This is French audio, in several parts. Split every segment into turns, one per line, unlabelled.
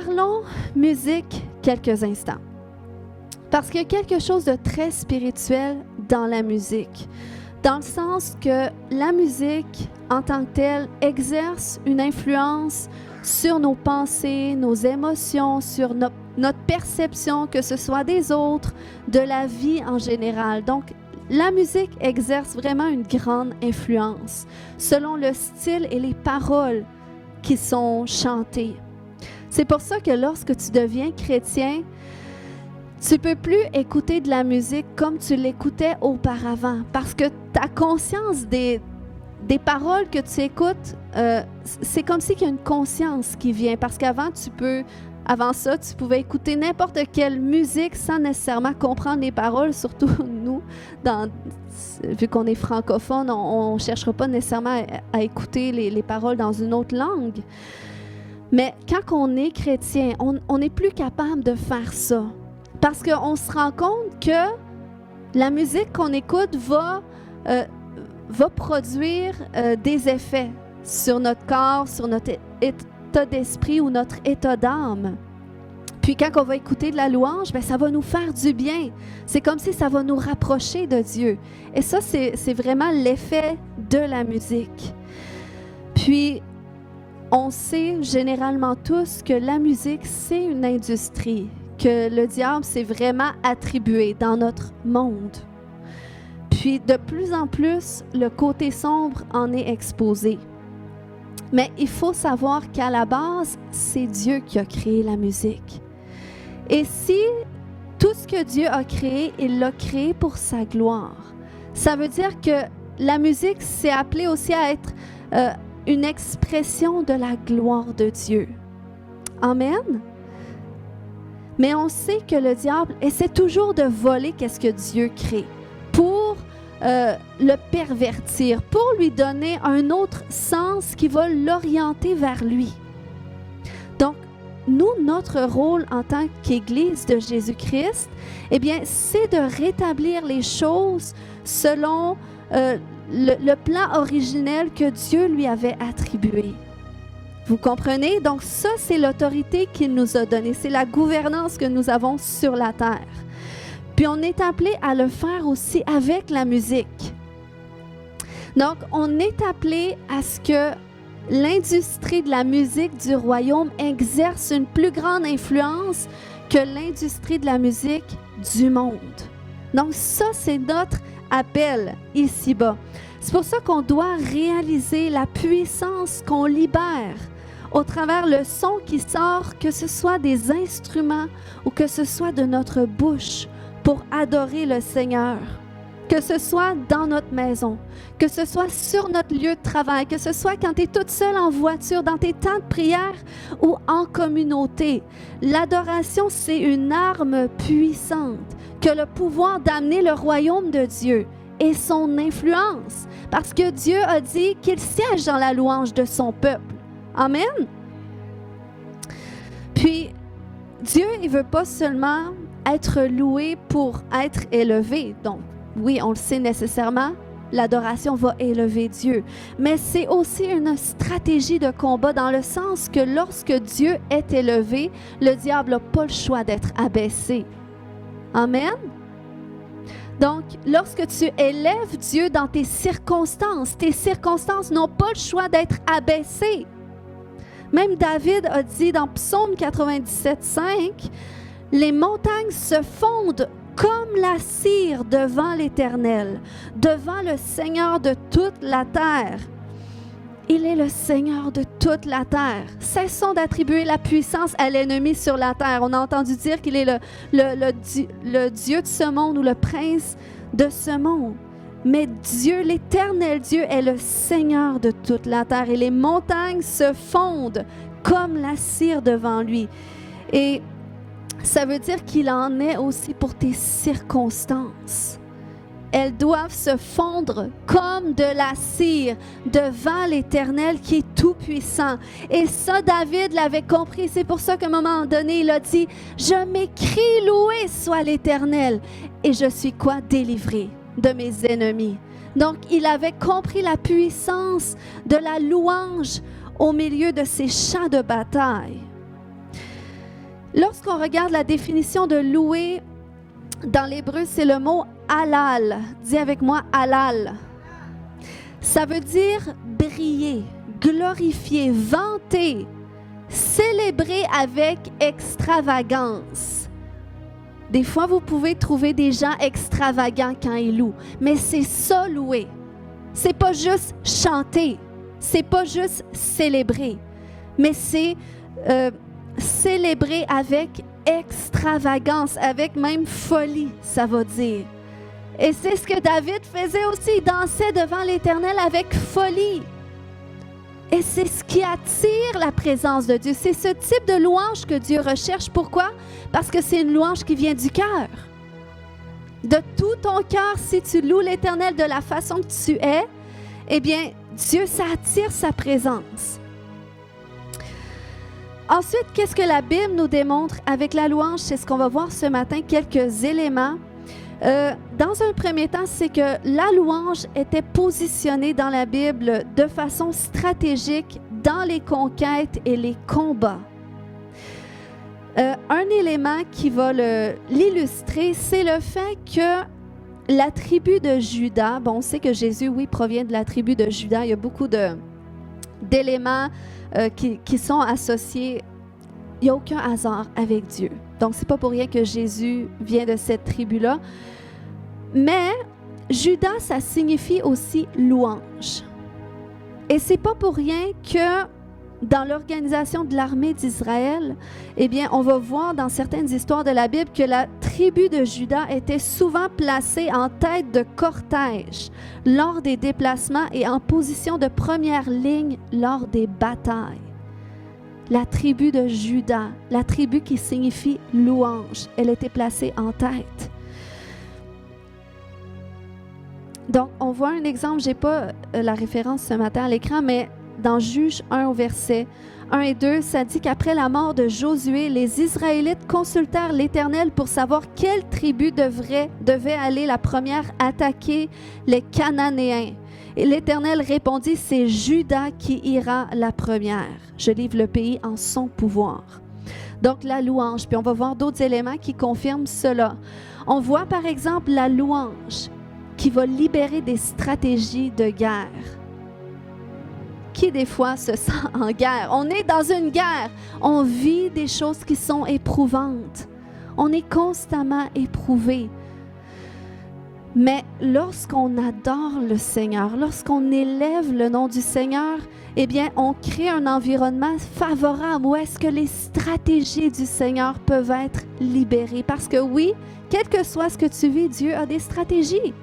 Parlons musique quelques instants. Parce qu'il y a quelque chose de très spirituel dans la musique. Dans le sens que la musique, en tant que telle, exerce une influence sur nos pensées, nos émotions, sur notre perception, que ce soit des autres, de la vie en général. Donc, la musique exerce vraiment une grande influence selon le style et les paroles qui sont chantées. C'est pour ça que lorsque tu deviens chrétien, tu ne peux plus écouter de la musique comme tu l'écoutais auparavant parce que ta conscience des paroles que tu écoutes, c'est comme s'il y a une conscience qui vient parce qu'avant, avant ça, tu pouvais écouter n'importe quelle musique sans nécessairement comprendre les paroles, surtout nous, vu qu'on est francophone, on ne cherchera pas nécessairement à écouter les paroles dans une autre langue. Mais quand on est chrétien, on n'est plus capable de faire ça. Parce qu'on se rend compte que la musique qu'on écoute va produire des effets sur notre corps, sur notre état d'esprit ou notre état d'âme. Puis quand on va écouter de la louange, bien, ça va nous faire du bien. C'est comme si ça va nous rapprocher de Dieu. Et ça, c'est vraiment l'effet de la musique. Puis, on sait généralement tous que la musique, c'est une industrie que le diable s'est vraiment attribué dans notre monde. Puis, de plus en plus, le côté sombre en est exposé. Mais il faut savoir qu'à la base, c'est Dieu qui a créé la musique. Et si tout ce que Dieu a créé, il l'a créé pour sa gloire, ça veut dire que la musique, c'est appelé aussi à être une expression de la gloire de Dieu. Amen. Mais on sait que le diable essaie toujours de voler qu'est-ce que Dieu crée pour le pervertir, pour lui donner un autre sens qui va l'orienter vers lui. Donc, nous, notre rôle en tant qu'Église de Jésus-Christ, eh bien, c'est de rétablir les choses selon le plan originel que Dieu lui avait attribué. Vous comprenez? Donc ça, c'est l'autorité qu'il nous a donnée. C'est la gouvernance que nous avons sur la terre. Puis on est appelé à le faire aussi avec la musique. Donc, on est appelé à ce que l'industrie de la musique du royaume exerce une plus grande influence que l'industrie de la musique du monde. Donc ça, c'est notre appel ici-bas. C'est pour ça qu'on doit réaliser la puissance qu'on libère au travers le son qui sort, que ce soit des instruments ou que ce soit de notre bouche pour adorer le Seigneur. Que ce soit dans notre maison, que ce soit sur notre lieu de travail, que ce soit quand tu es toute seule en voiture, dans tes temps de prière ou en communauté. L'adoration, c'est une arme puissante qui a le pouvoir d'amener le royaume de Dieu et son influence. Parce que Dieu a dit qu'il siège dans la louange de son peuple. Amen. Puis, Dieu, il ne veut pas seulement être loué pour être élevé. Donc, oui, on le sait nécessairement, l'adoration va élever Dieu. Mais c'est aussi une stratégie de combat dans le sens que lorsque Dieu est élevé, le diable n'a pas le choix d'être abaissé. Amen. Donc, lorsque tu élèves Dieu dans tes circonstances n'ont pas le choix d'être abaissées. Même David a dit dans Psaume 97:5, « Les montagnes se fondent comme la cire devant l'Éternel, devant le Seigneur de toute la terre. » Il est le Seigneur de toute la terre. Cessons d'attribuer la puissance à l'ennemi sur la terre. On a entendu dire qu'il est le Dieu de ce monde ou le prince de ce monde. Mais Dieu, l'Éternel Dieu, est le Seigneur de toute la terre. Et les montagnes se fondent comme la cire devant lui. Et ça veut dire qu'il en est aussi pour tes circonstances. Elles doivent se fondre comme de la cire devant l'Éternel qui est tout-puissant. Et ça, David l'avait compris. C'est pour ça qu'à un moment donné, il a dit, « Je m'écrie, loué soit l'Éternel, et je suis quoi? Délivré de mes ennemis. » Donc, il avait compris la puissance de la louange au milieu de ces champs de bataille. Lorsqu'on regarde la définition de louer, dans l'hébreu, c'est le mot halal. Dis avec moi halal. Ça veut dire briller, glorifier, vanter, célébrer avec extravagance. Des fois, vous pouvez trouver des gens extravagants quand ils louent, mais c'est ça louer. C'est pas juste chanter, c'est pas juste célébrer, mais c'est célébrer avec extravagance, avec même folie, ça va dire. Et c'est ce que David faisait aussi, il dansait devant l'Éternel avec folie. Et c'est ce qui attire la présence de Dieu. C'est ce type de louange que Dieu recherche. Pourquoi? Parce que c'est une louange qui vient du cœur. De tout ton cœur, si tu loues l'Éternel de la façon que tu es, eh bien, Dieu, ça attire sa présence. Ensuite, qu'est-ce que la Bible nous démontre avec la louange? C'est ce qu'on va voir ce matin, quelques éléments. Dans un premier temps, c'est que la louange était positionnée dans la Bible de façon stratégique dans les conquêtes et les combats. Un élément qui va l'illustrer, c'est le fait que la tribu de Juda, bon, on sait que Jésus, oui, provient de la tribu de Juda, il y a beaucoup d'éléments qui sont associés. Il n'y a aucun hasard avec Dieu. Donc, ce n'est pas pour rien que Jésus vient de cette tribu-là. Mais Juda, ça signifie aussi louange. Et ce n'est pas pour rien que dans l'organisation de l'armée d'Israël, eh bien, on va voir dans certaines histoires de la Bible que la tribu de Juda était souvent placée en tête de cortège lors des déplacements et en position de première ligne lors des batailles. La tribu de Juda, la tribu qui signifie louange, elle était placée en tête. Donc, on voit un exemple, je n'ai pas la référence ce matin à l'écran, mais dans Juge 1 au verset 1 et 2, ça dit qu'après la mort de Josué, les Israélites consultèrent l'Éternel pour savoir quelle tribu devait aller la première attaquer les Cananéens. Et l'Éternel répondit, c'est Juda qui ira la première. Je livre le pays en son pouvoir. Donc la louange, puis on va voir d'autres éléments qui confirment cela. On voit par exemple la louange qui va libérer des stratégies de guerre. Qui des fois se sent en guerre? On est dans une guerre. On vit des choses qui sont éprouvantes. On est constamment éprouvé. Mais lorsqu'on adore le Seigneur, lorsqu'on élève le nom du Seigneur, eh bien, on crée un environnement favorable où est-ce que les stratégies du Seigneur peuvent être libérées. Parce que oui, quel que soit ce que tu vis, Dieu a des stratégies.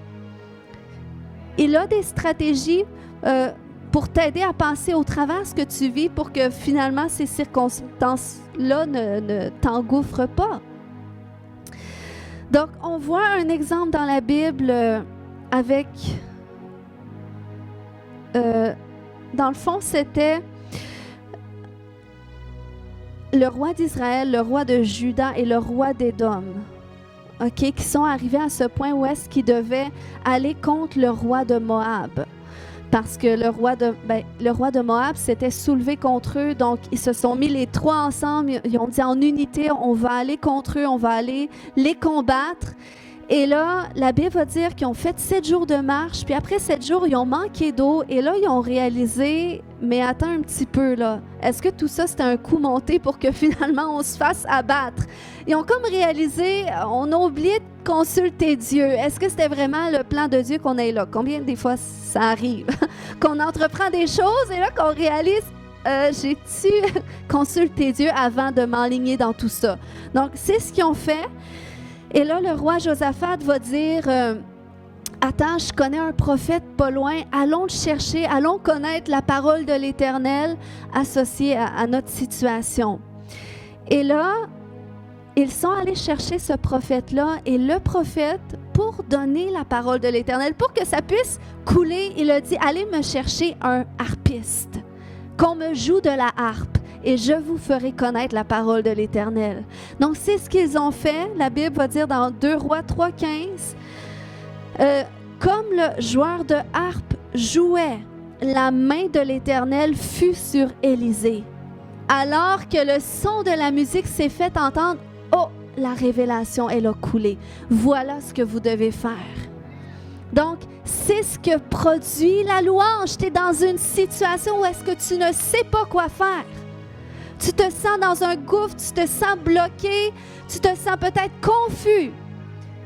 Il a des stratégies pour t'aider à passer au travers ce que tu vis pour que finalement ces circonstances-là ne t'engouffrent pas. Donc, on voit un exemple dans la Bible avec... dans le fond, c'était le roi d'Israël, le roi de Juda et le roi d'Édom. Okay, qui sont arrivés à ce point où est-ce qu'ils devaient aller contre le roi de Moab. Parce que le roi de Moab s'était soulevé contre eux, donc ils se sont mis les trois ensemble, ils ont dit en unité, on va aller contre eux, on va aller les combattre. Et là, la Bible va dire qu'ils ont fait 7 jours de marche, puis après 7 jours, ils ont manqué d'eau, et là, ils ont réalisé, mais attends un petit peu là, est-ce que tout ça, c'était un coup monté pour que finalement, on se fasse abattre? Ils ont comme réalisé, on a oublié de consulter Dieu. Est-ce que c'était vraiment le plan de Dieu qu'on ait là? Combien des fois ça arrive? Qu'on entreprend des choses, et là, qu'on réalise, j'ai-tu consulté Dieu avant de m'enligner dans tout ça? Donc, c'est ce qu'ils ont fait. Et là, le roi Josaphat va dire, attends, je connais un prophète pas loin, allons le chercher, allons connaître la parole de l'Éternel associée à notre situation. Et là, ils sont allés chercher ce prophète-là, et le prophète, pour donner la parole de l'Éternel, pour que ça puisse couler, il a dit, allez me chercher un harpiste, qu'on me joue de la harpe. Et je vous ferai connaître la parole de l'Éternel. Donc, c'est ce qu'ils ont fait. La Bible va dire dans 2 Rois 3,15, comme le joueur de harpe jouait, la main de l'Éternel fut sur Élisée. Alors que le son de la musique s'est fait entendre, oh, la révélation, elle a coulé. Voilà ce que vous devez faire. Donc, c'est ce que produit la louange. Tu es dans une situation où est-ce que tu ne sais pas quoi faire. Tu te sens dans un gouffre, tu te sens bloqué, tu te sens peut-être confus.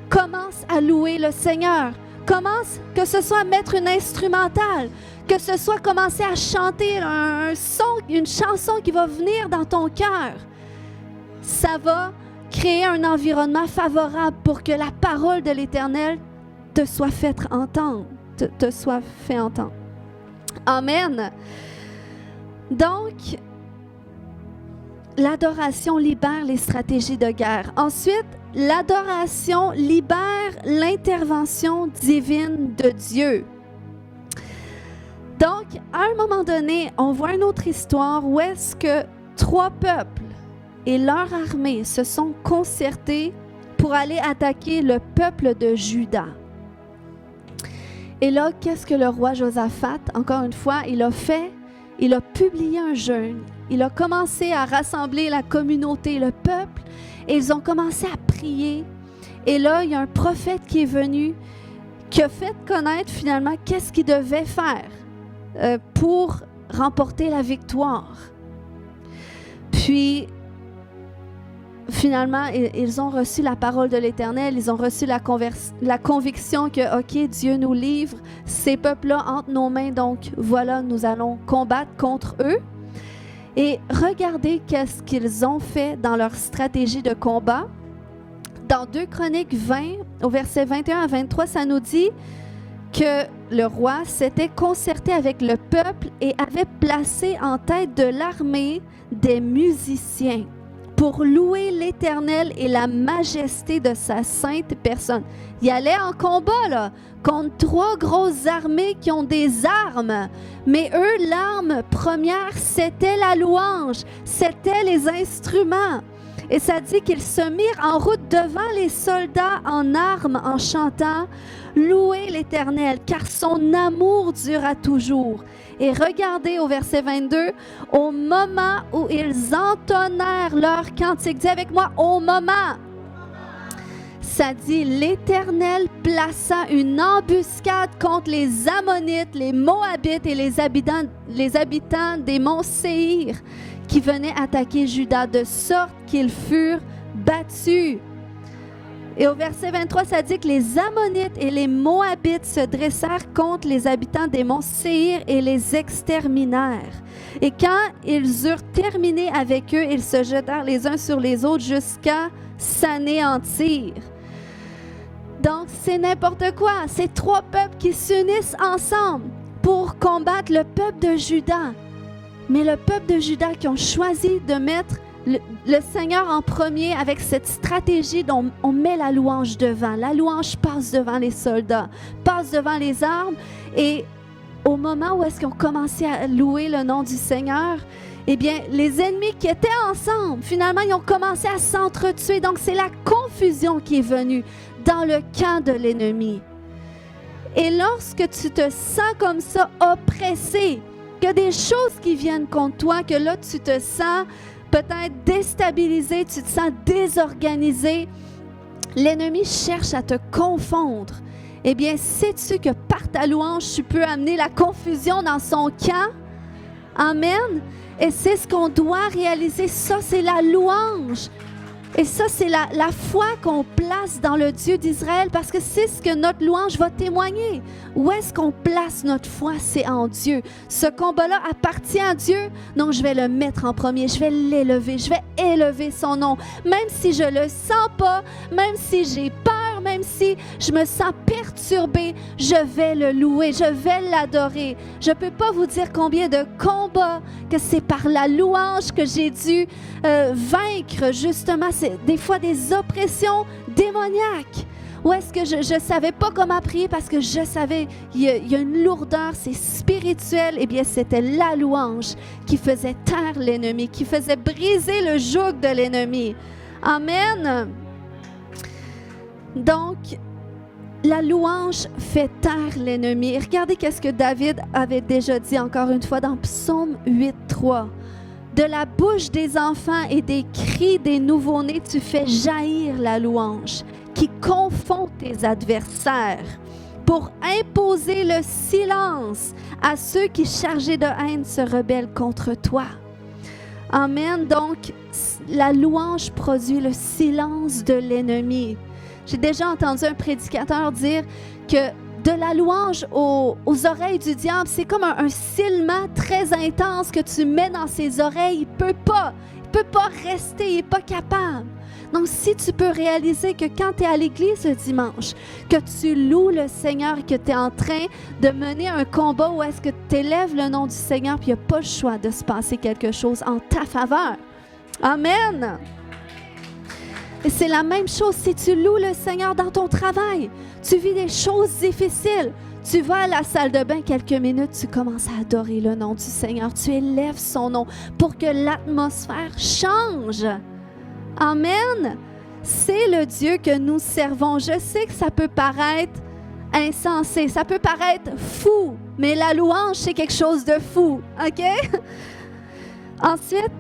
Commence à louer le Seigneur. Commence, que ce soit à mettre une instrumentale, que ce soit commencer à chanter un son, une chanson qui va venir dans ton cœur. Ça va créer un environnement favorable pour que la parole de l'Éternel te soit faite entendre, te soit fait entendre. Amen. Donc, l'adoration libère les stratégies de guerre. Ensuite, l'adoration libère l'intervention divine de Dieu. Donc, à un moment donné, on voit une autre histoire où est-ce que 3 peuples et leur armée se sont concertés pour aller attaquer le peuple de Juda. Et là, qu'est-ce que le roi Josaphat, encore une fois, il a fait? Il a publié un jeûne. Il a commencé à rassembler la communauté, le peuple, et ils ont commencé à prier. Et là, il y a un prophète qui est venu, qui a fait connaître finalement qu'est-ce qu'il devait faire pour remporter la victoire. Puis, finalement, ils ont reçu la parole de l'Éternel, ils ont reçu la conviction que, OK, Dieu nous livre ces peuples-là entre nos mains, donc voilà, nous allons combattre contre eux. Et regardez qu'est-ce qu'ils ont fait dans leur stratégie de combat. Dans 2 Chroniques 20, au verset 21 à 23, ça nous dit que le roi s'était concerté avec le peuple et avait placé en tête de l'armée des musiciens pour louer l'Éternel et la majesté de sa sainte personne. Il allait en combat, là, contre 3 grosses armées qui ont des armes. Mais eux, l'arme première, c'était la louange, c'était les instruments. Et ça dit qu'ils se mirent en route devant les soldats en armes, en chantant « Louez l'Éternel, car son amour durera toujours. » Et regardez au verset 22, « Au moment où ils entonnèrent leur cantique. » Dis avec moi, « Au moment. » Ça dit, l'Éternel plaça une embuscade contre les Ammonites, les Moabites et les habitants des monts Séhir qui venaient attaquer Juda, de sorte qu'ils furent battus. Et au verset 23, ça dit que les Ammonites et les Moabites se dressèrent contre les habitants des monts Séhir et les exterminèrent. Et quand ils eurent terminé avec eux, ils se jetèrent les uns sur les autres jusqu'à s'anéantir. Donc, c'est n'importe quoi. C'est 3 peuples qui s'unissent ensemble pour combattre le peuple de Juda. Mais le peuple de Juda qui ont choisi de mettre le Seigneur en premier avec cette stratégie dont on met la louange devant. La louange passe devant les soldats, passe devant les armes. Et au moment où est-ce qu'ils ont commencé à louer le nom du Seigneur, eh bien, les ennemis qui étaient ensemble, finalement, ils ont commencé à s'entretuer. Donc, c'est la confusion qui est venue dans le camp de l'ennemi. Et lorsque tu te sens comme ça, oppressé, que des choses qui viennent contre toi, que là, tu te sens peut-être déstabilisé, tu te sens désorganisé, l'ennemi cherche à te confondre. Eh bien, sais-tu que par ta louange, tu peux amener la confusion dans son camp? Amen. Et c'est ce qu'on doit réaliser. Ça, c'est la louange. Et ça, c'est la foi qu'on place dans le Dieu d'Israël, parce que c'est ce que notre louange va témoigner. Où est-ce qu'on place notre foi? C'est en Dieu. Ce combat-là appartient à Dieu, donc je vais le mettre en premier. Je vais l'élever. Je vais élever son nom. Même si je ne le sens pas, même si j'ai peur, même si je me sens perturbée, je vais le louer, je vais l'adorer. Je ne peux pas vous dire combien de combats que c'est par la louange que j'ai dû vaincre, justement, c'est des fois des oppressions démoniaques. Ou est-ce que je ne savais pas comment prier parce que je savais il y a une lourdeur, c'est spirituel. Eh bien, c'était la louange qui faisait taire l'ennemi, qui faisait briser le joug de l'ennemi. Amen. Donc, la louange fait taire l'ennemi. Regardez qu'est-ce que David avait déjà dit encore une fois dans Psaume 8.3. De la bouche des enfants et des cris des nouveau-nés, tu fais jaillir la louange qui confond tes adversaires pour imposer le silence à ceux qui, chargés de haine, se rebellent contre toi. Amen. Donc, la louange produit le silence de l'ennemi. J'ai déjà entendu un prédicateur dire que de la louange aux oreilles du diable, c'est comme un silement très intense que tu mets dans ses oreilles. Il peut pas rester, il n'est pas capable. Donc, si tu peux réaliser que quand tu es à l'église le dimanche, que tu loues le Seigneur et que tu es en train de mener un combat où est-ce que tu élèves le nom du Seigneur, puis il n'y a pas le choix de se passer quelque chose en ta faveur. Amen! Et c'est la même chose si tu loues le Seigneur dans ton travail. Tu vis des choses difficiles. Tu vas à la salle de bain quelques minutes, tu commences à adorer le nom du Seigneur. Tu élèves son nom pour que l'atmosphère change. Amen. C'est le Dieu que nous servons. Je sais que ça peut paraître insensé, ça peut paraître fou, mais la louange, c'est quelque chose de fou. OK? Ensuite,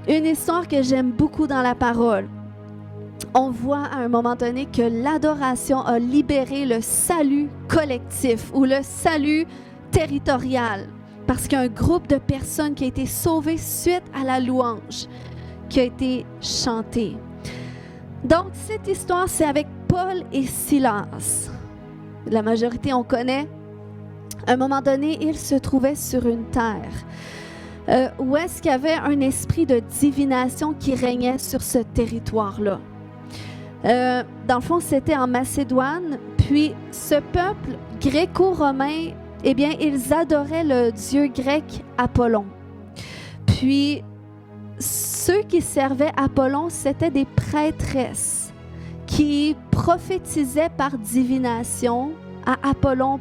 une histoire que j'aime beaucoup dans la parole. On voit à un moment donné que l'adoration a libéré le salut collectif ou le salut territorial parce qu'il y a un groupe de personnes qui a été sauvé suite à la louange qui a été chantée. Donc, cette histoire, c'est avec Paul et Silas. La majorité, on connaît. À un moment donné, ils se trouvaient sur une terre où est-ce qu'il y avait un esprit de divination qui régnait sur ce territoire-là. Dans le fond, c'était en Macédoine. Puis, ce peuple gréco-romain, eh bien, ils adoraient le dieu grec Apollon. Puis, ceux qui servaient Apollon, c'était des prêtresses qui prophétisaient par divination à Apollon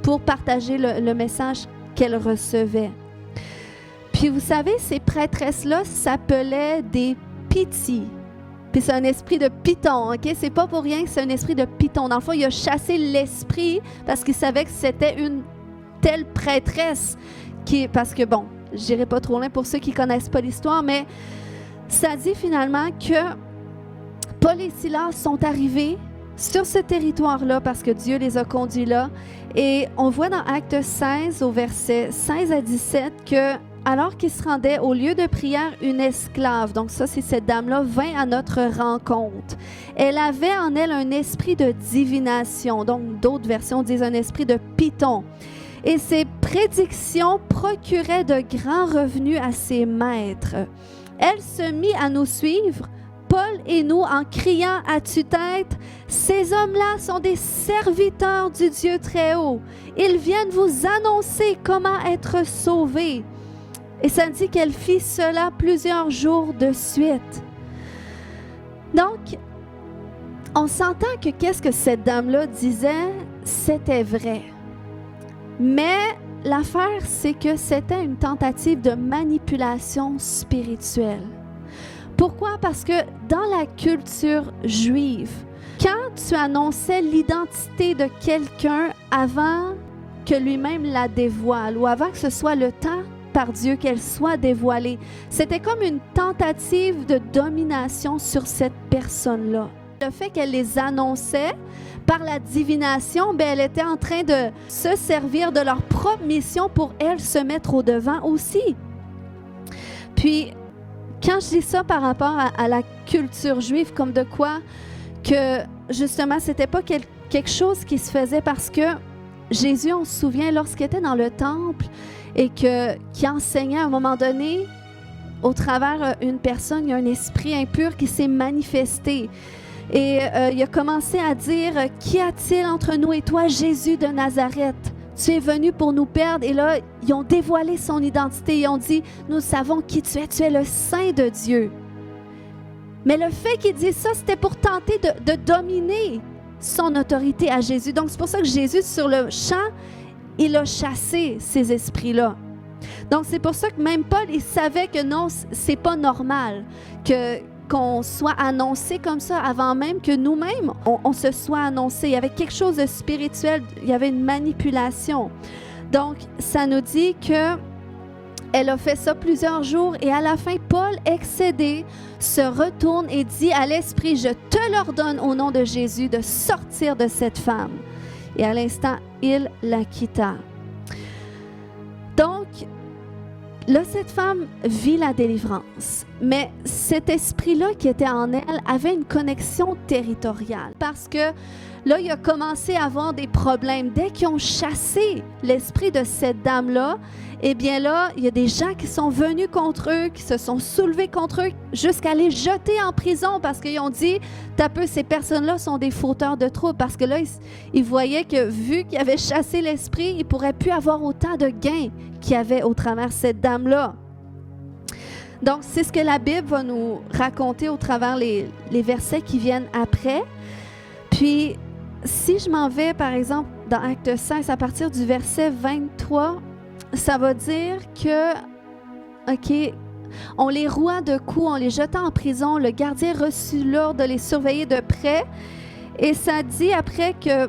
pour partager le message qu'elles recevaient. Puis, vous savez, ces prêtresses-là s'appelaient des Pythie. Puis c'est un esprit de python, OK? C'est pas pour rien que c'est un esprit de python. Dans le fond, il a chassé l'esprit parce qu'il savait que c'était une telle prêtresse parce que, bon, j'irai pas trop loin pour ceux qui connaissent pas l'histoire, mais ça dit finalement que Paul et Silas sont arrivés sur ce territoire-là parce que Dieu les a conduits là. Et on voit dans Actes 16, au verset 16 à 17, que alors qu'ils se rendaient au lieu de prière, une esclave, donc ça c'est cette dame-là, vint à notre rencontre. Elle avait en elle un esprit de divination, donc d'autres versions disent un esprit de python. Et ses prédictions procuraient de grands revenus à ses maîtres. Elle se mit à nous suivre, Paul et nous, en criant à tue-tête, « Ces hommes-là sont des serviteurs du Dieu Très-Haut. Ils viennent vous annoncer comment être sauvés. » Et ça dit qu'elle fit cela plusieurs jours de suite. Donc, on s'entend que qu'est-ce que cette dame-là disait, c'était vrai. Mais l'affaire, c'est que c'était une tentative de manipulation spirituelle. Pourquoi? Parce que dans la culture juive, quand tu annonçais l'identité de quelqu'un avant que lui-même la dévoile ou avant que ce soit le temps par Dieu qu'elle soit dévoilée. C'était comme une tentative de domination sur cette personne-là. Le fait qu'elle les annonçait par la divination, elle était en train de se servir de leur propre mission pour elle se mettre au devant aussi. Puis, quand je dis ça par rapport à la culture juive, comme de quoi que justement, c'était pas quelque chose qui se faisait parce que Jésus, on se souvient, lorsqu'il était dans le temple, et qui enseignait à un moment donné, au travers une personne, il y a un esprit impur qui s'est manifesté. Et il a commencé à dire, « Qu'y a-t-il entre nous et toi, Jésus de Nazareth? Tu es venu pour nous perdre. » Et là, ils ont dévoilé son identité. Ils ont dit, « Nous savons qui tu es le Saint de Dieu. » Mais le fait qu'il dise ça, c'était pour tenter de dominer son autorité à Jésus. Donc, c'est pour ça que Jésus, sur le champ, il a chassé ces esprits-là. Donc, c'est pour ça que même Paul, il savait que non, c'est pas normal qu'on soit annoncé comme ça avant même que nous-mêmes, on se soit annoncé. Il y avait quelque chose de spirituel, il y avait une manipulation. Donc, ça nous dit que Elle a fait ça plusieurs jours et à la fin, Paul, excédé, se retourne et dit à l'esprit, « Je te l'ordonne au nom de Jésus de sortir de cette femme. » Et à l'instant, il la quitta. Donc, là, cette femme vit la délivrance, mais cet esprit-là qui était en elle avait une connexion territoriale parce que là, il a commencé à avoir des problèmes. Dès qu'ils ont chassé l'esprit de cette dame-là, eh bien là, il y a des gens qui sont venus contre eux, qui se sont soulevés contre eux jusqu'à les jeter en prison parce qu'ils ont dit, t'as peu, ces personnes-là sont des fauteurs de troubles parce que là, ils voyaient que vu qu'ils avaient chassé l'esprit, ils ne pourraient plus avoir autant de gains qu'il y avait au travers de cette dame-là. Donc, c'est ce que la Bible va nous raconter au travers les versets qui viennent après. Puis, si je m'en vais, par exemple, dans Acte 16, à partir du verset 23, ça va dire que, OK, on les roua de coups, on les jeta en prison, le gardien reçut l'ordre de les surveiller de près, et ça dit après que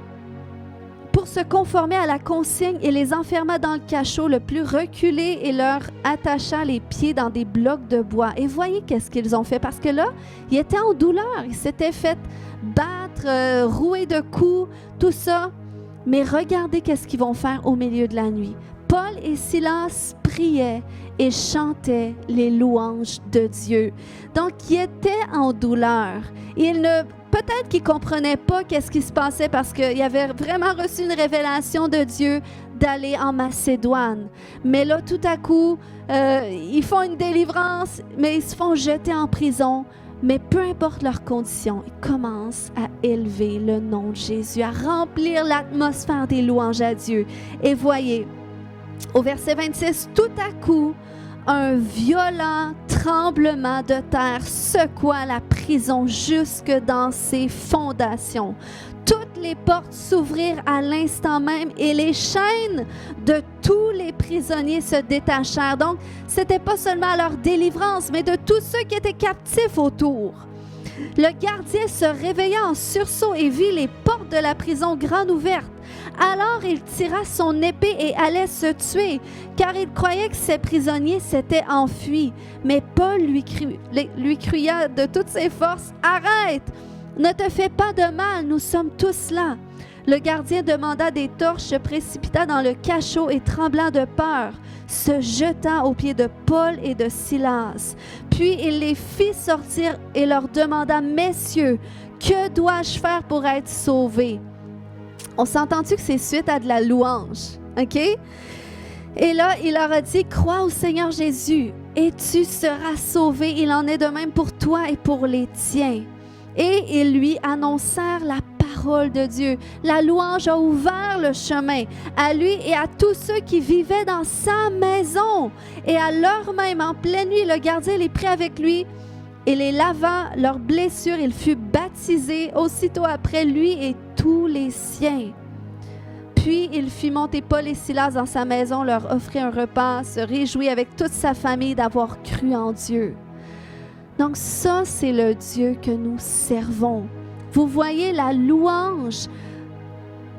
pour se conformer à la consigne, il les enferma dans le cachot le plus reculé et leur attacha les pieds dans des blocs de bois. Et voyez qu'est-ce qu'ils ont fait, parce que là, ils étaient en douleur, ils s'étaient fait battre, rouer de coups, tout ça. Mais regardez qu'est-ce qu'ils vont faire au milieu de la nuit. Paul et Silas priaient et chantaient les louanges de Dieu. Donc, ils étaient en douleur. Peut-être qu'ils ne comprenaient pas qu'est-ce qui se passait parce qu'ils avaient vraiment reçu une révélation de Dieu d'aller en Macédoine. Mais là, tout à coup, ils font une délivrance, mais ils se font jeter en prison. Mais peu importe leurs conditions, ils commencent à élever le nom de Jésus, à remplir l'atmosphère des louanges à Dieu. Et voyez, au verset 26, tout à coup, un violent tremblement de terre secoua la prison jusque dans ses fondations. Toutes les portes s'ouvrirent à l'instant même et les chaînes de tous les prisonniers se détachèrent. Donc, ce n'était pas seulement leur délivrance, mais de tous ceux qui étaient captifs autour. Le gardien se réveilla en sursaut et vit les portes de la prison grandes ouvertes. Alors il tira son épée et allait se tuer, car il croyait que ses prisonniers s'étaient enfuis. Mais Paul lui cria de toutes ses forces, « Arrête! Ne te fais pas de mal, nous sommes tous là. » Le gardien demanda des torches, se précipita dans le cachot et tremblant de peur, se jeta aux pieds de Paul et de Silas. Puis il les fit sortir et leur demanda, « Messieurs, que dois-je faire pour être sauvé? » On s'entend-tu que c'est suite à de la louange? OK? Et là, il leur a dit, « Crois au Seigneur Jésus et tu seras sauvé. Il en est de même pour toi et pour les tiens. » Et ils lui annoncèrent la parole de Dieu. La louange a ouvert le chemin à lui et à tous ceux qui vivaient dans sa maison. Et à l'heure même, en pleine nuit, le gardien les prit avec lui et les lava leurs blessures. Il fut baptisé aussitôt après, lui et tous les siens. Puis il fit monter Paul et Silas dans sa maison, leur offrit un repas, se réjouit avec toute sa famille d'avoir cru en Dieu. Donc ça, c'est le Dieu que nous servons. Vous voyez la louange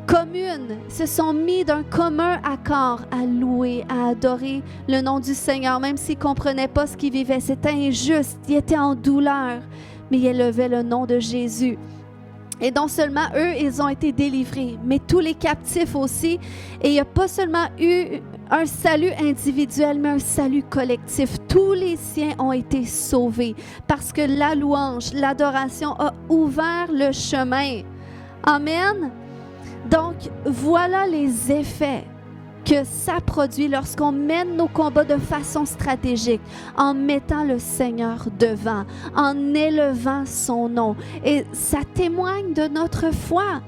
commune, se sont mis d'un commun accord à louer, à adorer le nom du Seigneur, même s'ils ne comprenaient pas ce qu'ils vivaient. C'était injuste, ils étaient en douleur, mais ils élevaient le nom de Jésus. Et non seulement eux, ils ont été délivrés, mais tous les captifs aussi. Et il n'y a pas seulement eu un salut individuel, mais un salut collectif. Tous les siens ont été sauvés parce que la louange, l'adoration a ouvert le chemin. Amen. Donc, voilà les effets que ça produit lorsqu'on mène nos combats de façon stratégique, en mettant le Seigneur devant, en élevant son nom. Et ça témoigne de notre foi.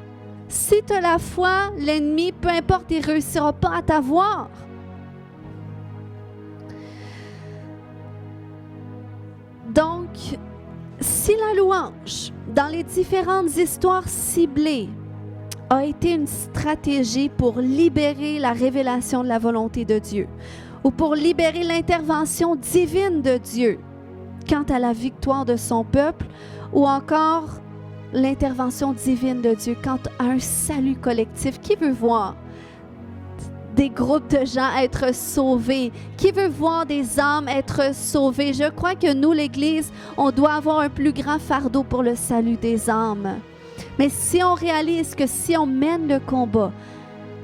Si tu as la foi, l'ennemi, peu importe, il ne réussira pas à t'avoir. Donc, si la louange, dans les différentes histoires ciblées, a été une stratégie pour libérer la révélation de la volonté de Dieu ou pour libérer l'intervention divine de Dieu quant à la victoire de son peuple ou encore l'intervention divine de Dieu quant à un salut collectif. Qui veut voir des groupes de gens être sauvés? Qui veut voir des âmes être sauvées? Je crois que nous, l'Église, on doit avoir un plus grand fardeau pour le salut des âmes. Mais si on réalise que si on mène le combat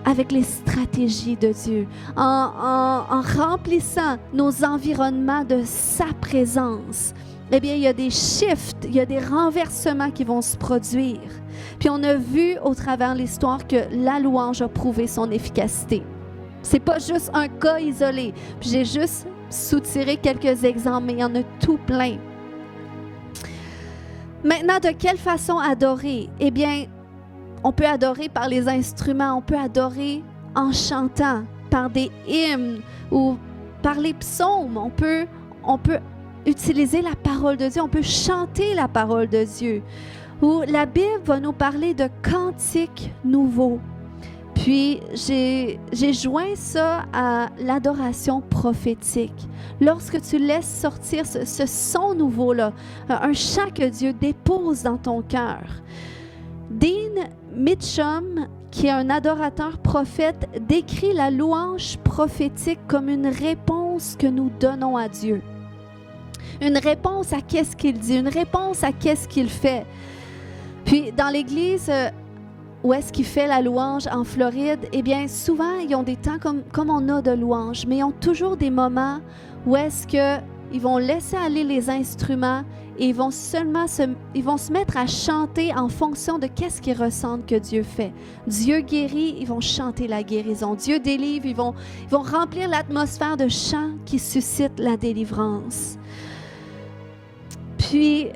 avec les stratégies de Dieu, en remplissant nos environnements de sa présence, eh bien, il y a des shifts, il y a des renversements qui vont se produire. Puis on a vu au travers de l'histoire que la louange a prouvé son efficacité. C'est pas juste un cas isolé. Puis j'ai juste soutiré quelques exemples, mais il y en a tout plein. Maintenant, de quelle façon adorer? Eh bien, on peut adorer par les instruments, on peut adorer en chantant, par des hymnes ou par les psaumes. On peut utiliser la parole de Dieu, on peut chanter la parole de Dieu. Ou la Bible va nous parler de cantiques nouveaux. Puis, j'ai joint ça à l'adoration prophétique. Lorsque tu laisses sortir ce son nouveau-là, un chant que Dieu dépose dans ton cœur. Dean Mitchum, qui est un adorateur prophète, décrit la louange prophétique comme une réponse que nous donnons à Dieu. Une réponse à qu'est-ce qu'il dit, une réponse à qu'est-ce qu'il fait. Puis, dans l'Église, où est-ce qu'il fait la louange en Floride, eh bien, souvent, ils ont des temps comme on a de louange, mais ils ont toujours des moments où est-ce qu'ils vont laisser aller les instruments et ils vont se mettre à chanter en fonction de qu'est-ce qu'ils ressentent que Dieu fait. Dieu guérit, ils vont chanter la guérison. Dieu délivre, ils vont remplir l'atmosphère de chants qui suscitent la délivrance. Puis,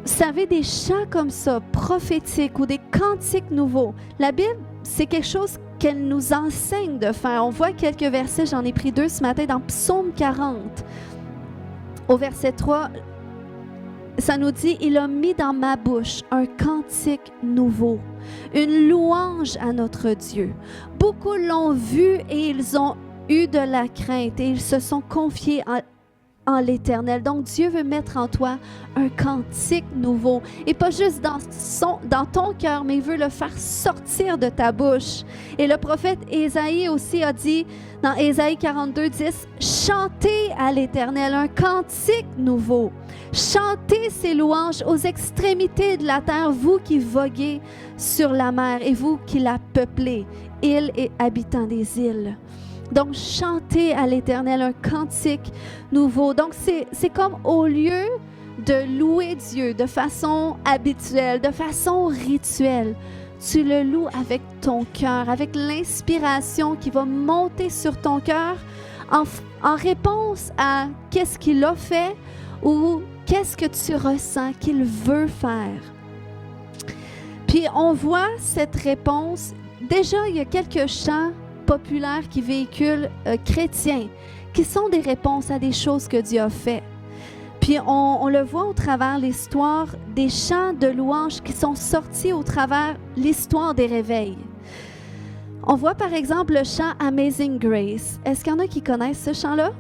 vous savez, des chants comme ça, prophétiques ou des cantiques nouveaux, la Bible, c'est quelque chose qu'elle nous enseigne de faire. On voit quelques versets, j'en ai pris 2 ce matin, dans Psaume 40. Au verset 3, ça nous dit « Il a mis dans ma bouche un cantique nouveau, une louange à notre Dieu. Beaucoup l'ont vu et ils ont eu de la crainte et ils se sont confiés en l'Éternel. » Donc, Dieu veut mettre en toi un cantique nouveau. Et pas juste dans ton cœur, mais il veut le faire sortir de ta bouche. Et le prophète Ésaïe aussi a dit, dans Ésaïe 42, 10, « Chantez à l'Éternel un cantique nouveau. Chantez ses louanges aux extrémités de la terre, vous qui voguez sur la mer et vous qui la peuplez, îles et habitants des îles. » Donc, chanter à l'Éternel un cantique nouveau. Donc, c'est comme au lieu de louer Dieu de façon habituelle, de façon rituelle, tu le loues avec ton cœur, avec l'inspiration qui va monter sur ton cœur en réponse à qu'est-ce qu'il a fait ou qu'est-ce que tu ressens qu'il veut faire. Puis, on voit cette réponse. Déjà, il y a quelques chants populaires qui véhiculent chrétiens, qui sont des réponses à des choses que Dieu a fait. Puis on le voit au travers l'histoire des chants de louange qui sont sortis au travers l'histoire des réveils. On voit par exemple le chant Amazing Grace. Est-ce qu'il y en a qui connaissent ce chant-là?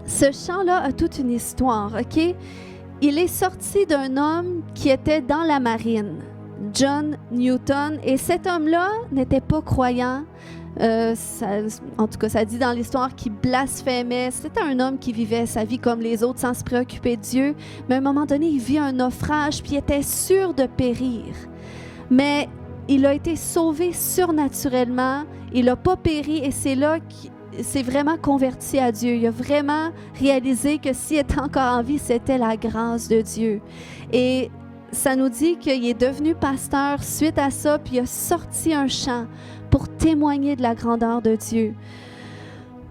Ce chant-là a toute une histoire, OK? Il est sorti d'un homme qui était dans la marine, John Newton, et cet homme-là n'était pas croyant. En tout cas, ça dit dans l'histoire qu'il blasphémait. C'était un homme qui vivait sa vie comme les autres sans se préoccuper de Dieu. Mais à un moment donné, il vit un naufrage puis il était sûr de périr. Mais il a été sauvé surnaturellement. Il n'a pas péri et c'est là qu'il s'est vraiment converti à Dieu. Il a vraiment réalisé que s'il était encore en vie, c'était la grâce de Dieu. Et ça nous dit qu'il est devenu pasteur suite à ça, puis il a sorti un chant pour témoigner de la grandeur de Dieu.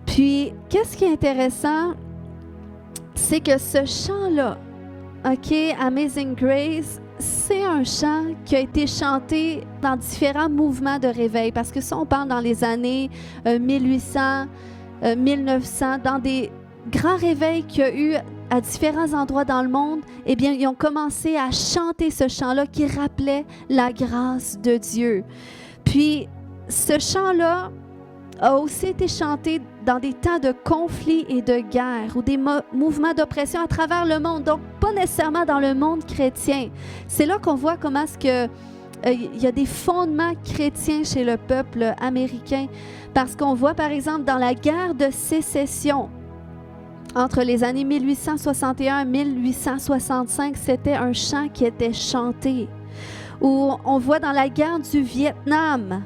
Puis, qu'est-ce qui est intéressant, c'est que ce chant-là, OK, Amazing Grace, c'est un chant qui a été chanté dans différents mouvements de réveil, parce que ça, on parle dans les années 1800, 1900, dans des grands réveils qu'il y a eu à différents endroits dans le monde, eh bien, ils ont commencé à chanter ce chant-là qui rappelait la grâce de Dieu. Puis, ce chant-là a aussi été chanté dans des temps de conflits et de guerre ou des mouvements d'oppression à travers le monde, donc pas nécessairement dans le monde chrétien. C'est là qu'on voit comment est-ce que il y a des fondements chrétiens chez le peuple américain parce qu'on voit par exemple dans la guerre de sécession entre les années 1861 et 1865, c'était un chant qui était chanté. Ou on voit dans la guerre du Vietnam,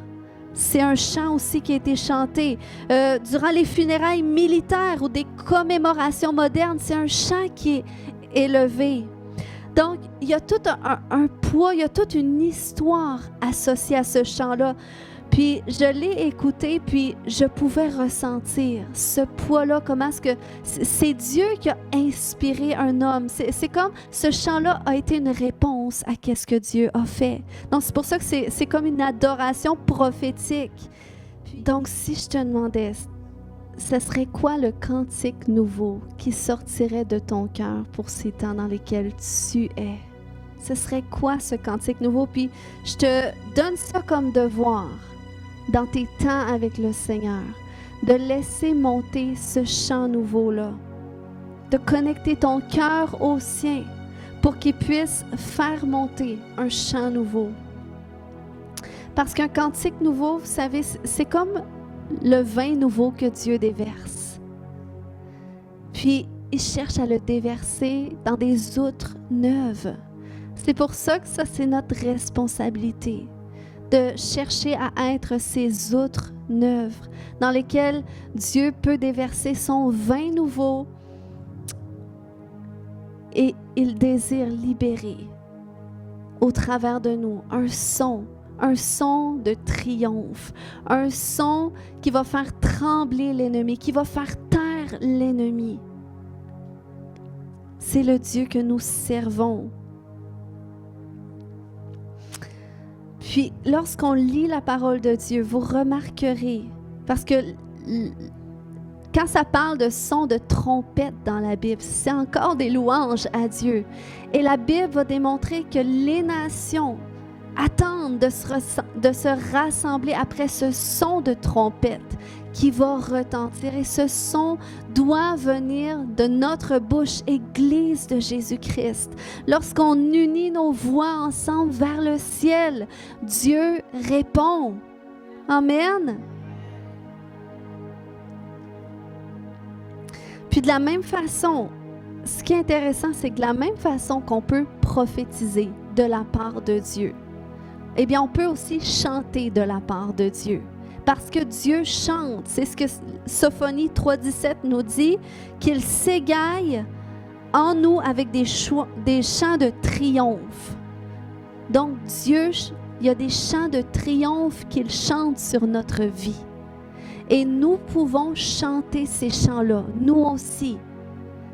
c'est un chant aussi qui a été chanté. Durant les funérailles militaires ou des commémorations modernes, c'est un chant qui est élevé. Donc, il y a tout un poids, il y a toute une histoire associée à ce chant-là. Puis, je l'ai écouté, puis je pouvais ressentir ce poids-là, comment est-ce que c'est Dieu qui a inspiré un homme. C'est comme ce chant-là a été une réponse à ce que Dieu a fait. Donc, c'est pour ça que c'est comme une adoration prophétique. Donc, si je te demandais, ce serait quoi le cantique nouveau qui sortirait de ton cœur pour ces temps dans lesquels tu es? Ce serait quoi ce cantique nouveau? Puis, je te donne ça comme devoir dans tes temps avec le Seigneur, de laisser monter ce chant nouveau-là, de connecter ton cœur au sien pour qu'il puisse faire monter un chant nouveau. Parce qu'un cantique nouveau, vous savez, c'est comme le vin nouveau que Dieu déverse. Puis, il cherche à le déverser dans des outres neuves. C'est pour ça que ça, c'est notre responsabilité, de chercher à être ces outres neuves dans lesquelles Dieu peut déverser son vin nouveau et il désire libérer au travers de nous un son de triomphe, un son qui va faire trembler l'ennemi, qui va faire taire l'ennemi. C'est le Dieu que nous servons. Puis, lorsqu'on lit la parole de Dieu, vous remarquerez, parce que quand ça parle de son de trompette dans la Bible, c'est encore des louanges à Dieu. Et la Bible va démontrer que les nations attendent de se rassembler après ce son de trompette qui va retentir. Et ce son doit venir de notre bouche, Église de Jésus-Christ. Lorsqu'on unit nos voix ensemble vers le ciel, Dieu répond. Amen. Puis de la même façon, ce qui est intéressant, c'est que de la même façon qu'on peut prophétiser de la part de Dieu, eh bien, on peut aussi chanter de la part de Dieu. Parce que Dieu chante. C'est ce que Sophonie 3.17 nous dit, qu'il s'égaille en nous avec des chants de triomphe. Donc, Dieu, il y a des chants de triomphe qu'il chante sur notre vie. Et nous pouvons chanter ces chants-là, nous aussi.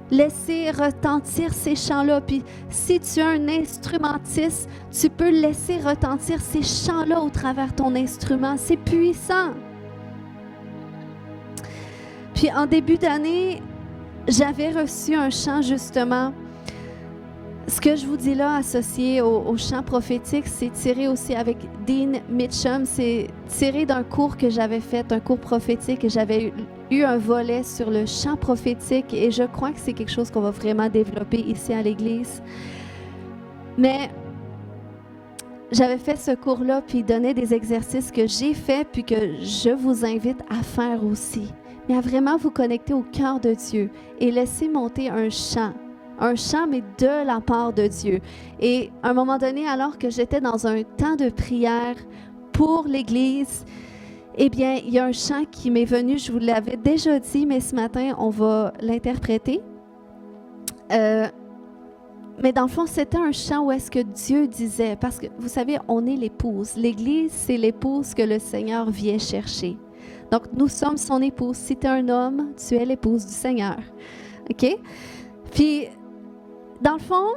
Laisser retentir ces chants-là. Puis si tu es un instrumentiste, tu peux laisser retentir ces chants-là au travers de ton instrument. C'est puissant. Puis en début d'année, j'avais reçu un chant justement. Ce que je vous dis là, associé au chant prophétique, c'est tiré aussi avec Dean Mitchum. C'est tiré d'un cours que j'avais fait, un cours prophétique, et j'avais eu un volet sur le chant prophétique, et je crois que c'est quelque chose qu'on va vraiment développer ici à l'Église. Mais j'avais fait ce cours-là, puis il donnait des exercices que j'ai faits, puis que je vous invite à faire aussi. Mais à vraiment vous connecter au cœur de Dieu et laisser monter un chant, mais de la part de Dieu. Et à un moment donné, alors que j'étais dans un temps de prière pour l'Église, eh bien, il y a un chant qui m'est venu, je vous l'avais déjà dit, mais ce matin, on va l'interpréter. Mais dans le fond, c'était un chant où est-ce que Dieu disait, parce que vous savez, on est l'épouse. L'Église, c'est l'épouse que le Seigneur vient chercher. Donc, nous sommes son épouse. Si tu es un homme, tu es l'épouse du Seigneur. OK? Puis, dans le fond,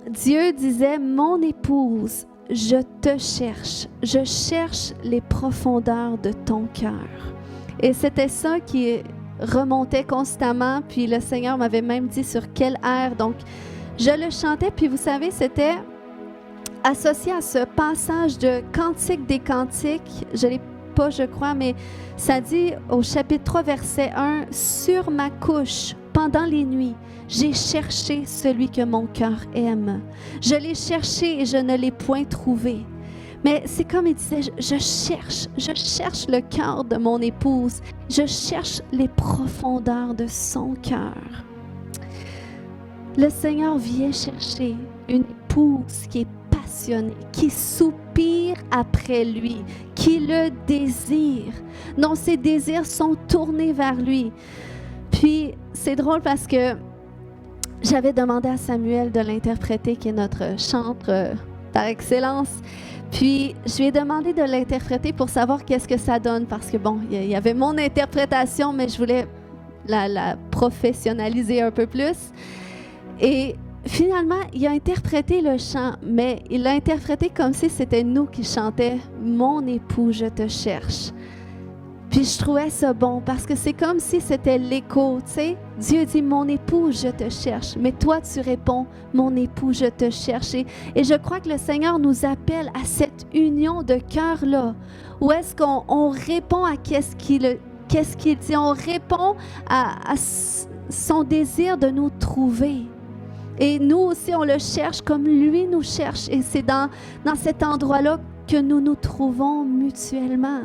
Dieu disait, mon épouse, je te cherche. Je cherche les profondeurs de ton cœur. Et c'était ça qui remontait constamment. Puis le Seigneur m'avait même dit sur quel air. Donc, je le chantais. Puis vous savez, c'était associé à ce passage de Cantique des Cantiques. Je ne l'ai pas, je crois, mais ça dit au chapitre 3, verset 1, « Sur ma couche, pendant les nuits, j'ai cherché celui que mon cœur aime. Je l'ai cherché et je ne l'ai point trouvé. Mais c'est comme il disait, je cherche le cœur de mon épouse. Je cherche les profondeurs de son cœur. Le Seigneur vient chercher une épouse qui est passionnée, qui soupire après lui, qui le désire, dont ses désirs sont tournés vers lui. Puis, c'est drôle parce que j'avais demandé à Samuel de l'interpréter, qui est notre chantre par excellence. Puis, je lui ai demandé de l'interpréter pour savoir qu'est-ce que ça donne, parce que bon, il y avait mon interprétation, mais je voulais la professionnaliser un peu plus. Et finalement, il a interprété le chant, mais il l'a interprété comme si c'était nous qui chantions « Mon époux, je te cherche ». Puis je trouvais ça bon parce que c'est comme si c'était l'écho, tu sais. Dieu dit « Mon époux, je te cherche ». Mais toi, tu réponds « Mon époux, je te cherche ». Et je crois que le Seigneur nous appelle à cette union de cœur-là, où est-ce qu'on répond à qu'est-ce qu'il dit. On répond à son désir de nous trouver. Et nous aussi, on le cherche comme lui nous cherche. Et c'est dans cet endroit-là que nous nous trouvons mutuellement.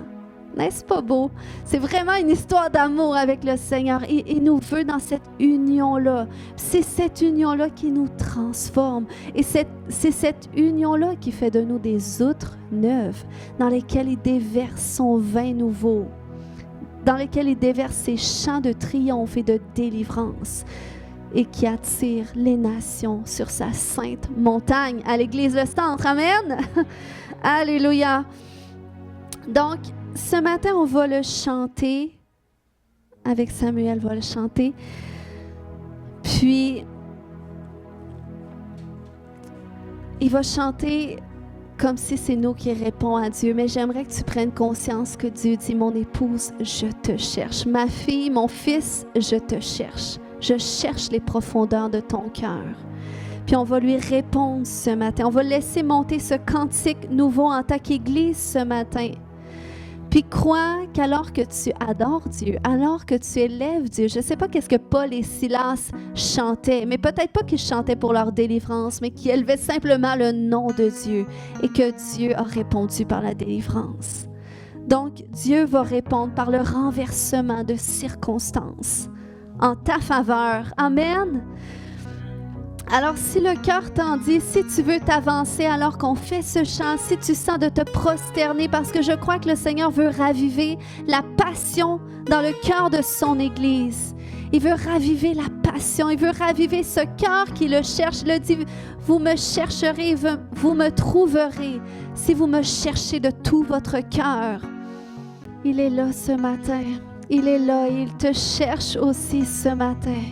N'est-ce pas beau? C'est vraiment une histoire d'amour avec le Seigneur. Il nous veut dans cette union-là. C'est cette union-là qui nous transforme. Et c'est cette union-là qui fait de nous des outres neuves, dans lesquelles il déverse son vin nouveau, dans lesquelles il déverse ses chants de triomphe et de délivrance, et qui attire les nations sur sa sainte montagne, à l'Église Le Centre. Amen! Alléluia! Donc, ce matin, on va le chanter. Avec Samuel, on va le chanter. Puis, il va chanter comme si c'est nous qui répondons à Dieu. Mais j'aimerais que tu prennes conscience que Dieu dit « Mon épouse, je te cherche. Ma fille, mon fils, je te cherche. Je cherche les profondeurs de ton cœur. » Puis on va lui répondre ce matin. On va laisser monter ce cantique nouveau en tant qu'Église ce matin. Puis crois qu'alors que tu adores Dieu, alors que tu élèves Dieu, je ne sais pas qu'est-ce que Paul et Silas chantaient, mais peut-être pas qu'ils chantaient pour leur délivrance, mais qu'ils élevaient simplement le nom de Dieu et que Dieu a répondu par la délivrance. Donc, Dieu va répondre par le renversement de circonstances en ta faveur. Amen. Alors, si le cœur t'en dit, si tu veux t'avancer alors qu'on fait ce chant, si tu sens de te prosterner, parce que je crois que le Seigneur veut raviver la passion dans le cœur de son Église. Il veut raviver la passion, il veut raviver ce cœur qui le cherche. Il dit, vous me chercherez, vous me trouverez si vous me cherchez de tout votre cœur. Il est là ce matin, il est là et il te cherche aussi ce matin.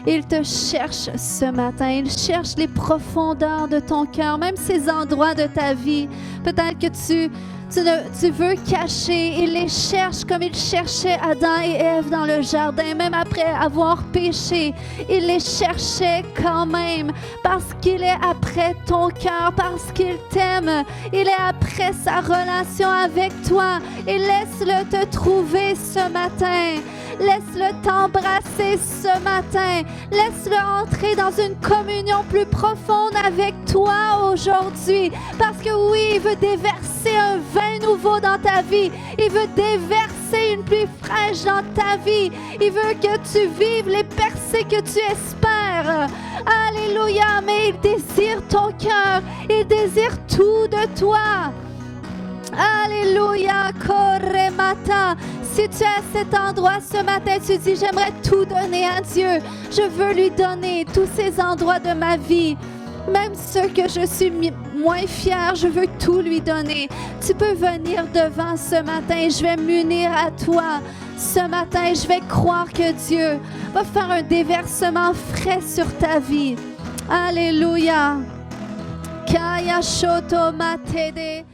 Il te cherche ce matin. Il cherche les profondeurs de ton cœur, même ces endroits de ta vie. Peut-être que tu veux cacher. Il les cherche comme il cherchait Adam et Ève dans le jardin, même après avoir péché. Il les cherchait quand même parce qu'il est après ton cœur, parce qu'il t'aime. Il est après sa relation avec toi. Et laisse-le te trouver ce matin. Laisse-le t'embrasser ce matin. Laisse-le entrer dans une communion plus profonde avec toi aujourd'hui. Parce que oui, il veut déverser un vin nouveau dans ta vie. Il veut déverser une pluie fraîche dans ta vie. Il veut que tu vives les percées que tu espères. Alléluia, mais il désire ton cœur. Il désire tout de toi. Alléluia, Koremata. Si tu es à cet endroit ce matin, tu dis, j'aimerais tout donner à Dieu. Je veux lui donner tous ces endroits de ma vie. Même ceux que je suis moins fière, je veux tout lui donner. Tu peux venir devant ce matin et je vais m'unir à toi. Ce matin, je vais croire que Dieu va faire un déversement frais sur ta vie. Alléluia. Kaya shoto matede.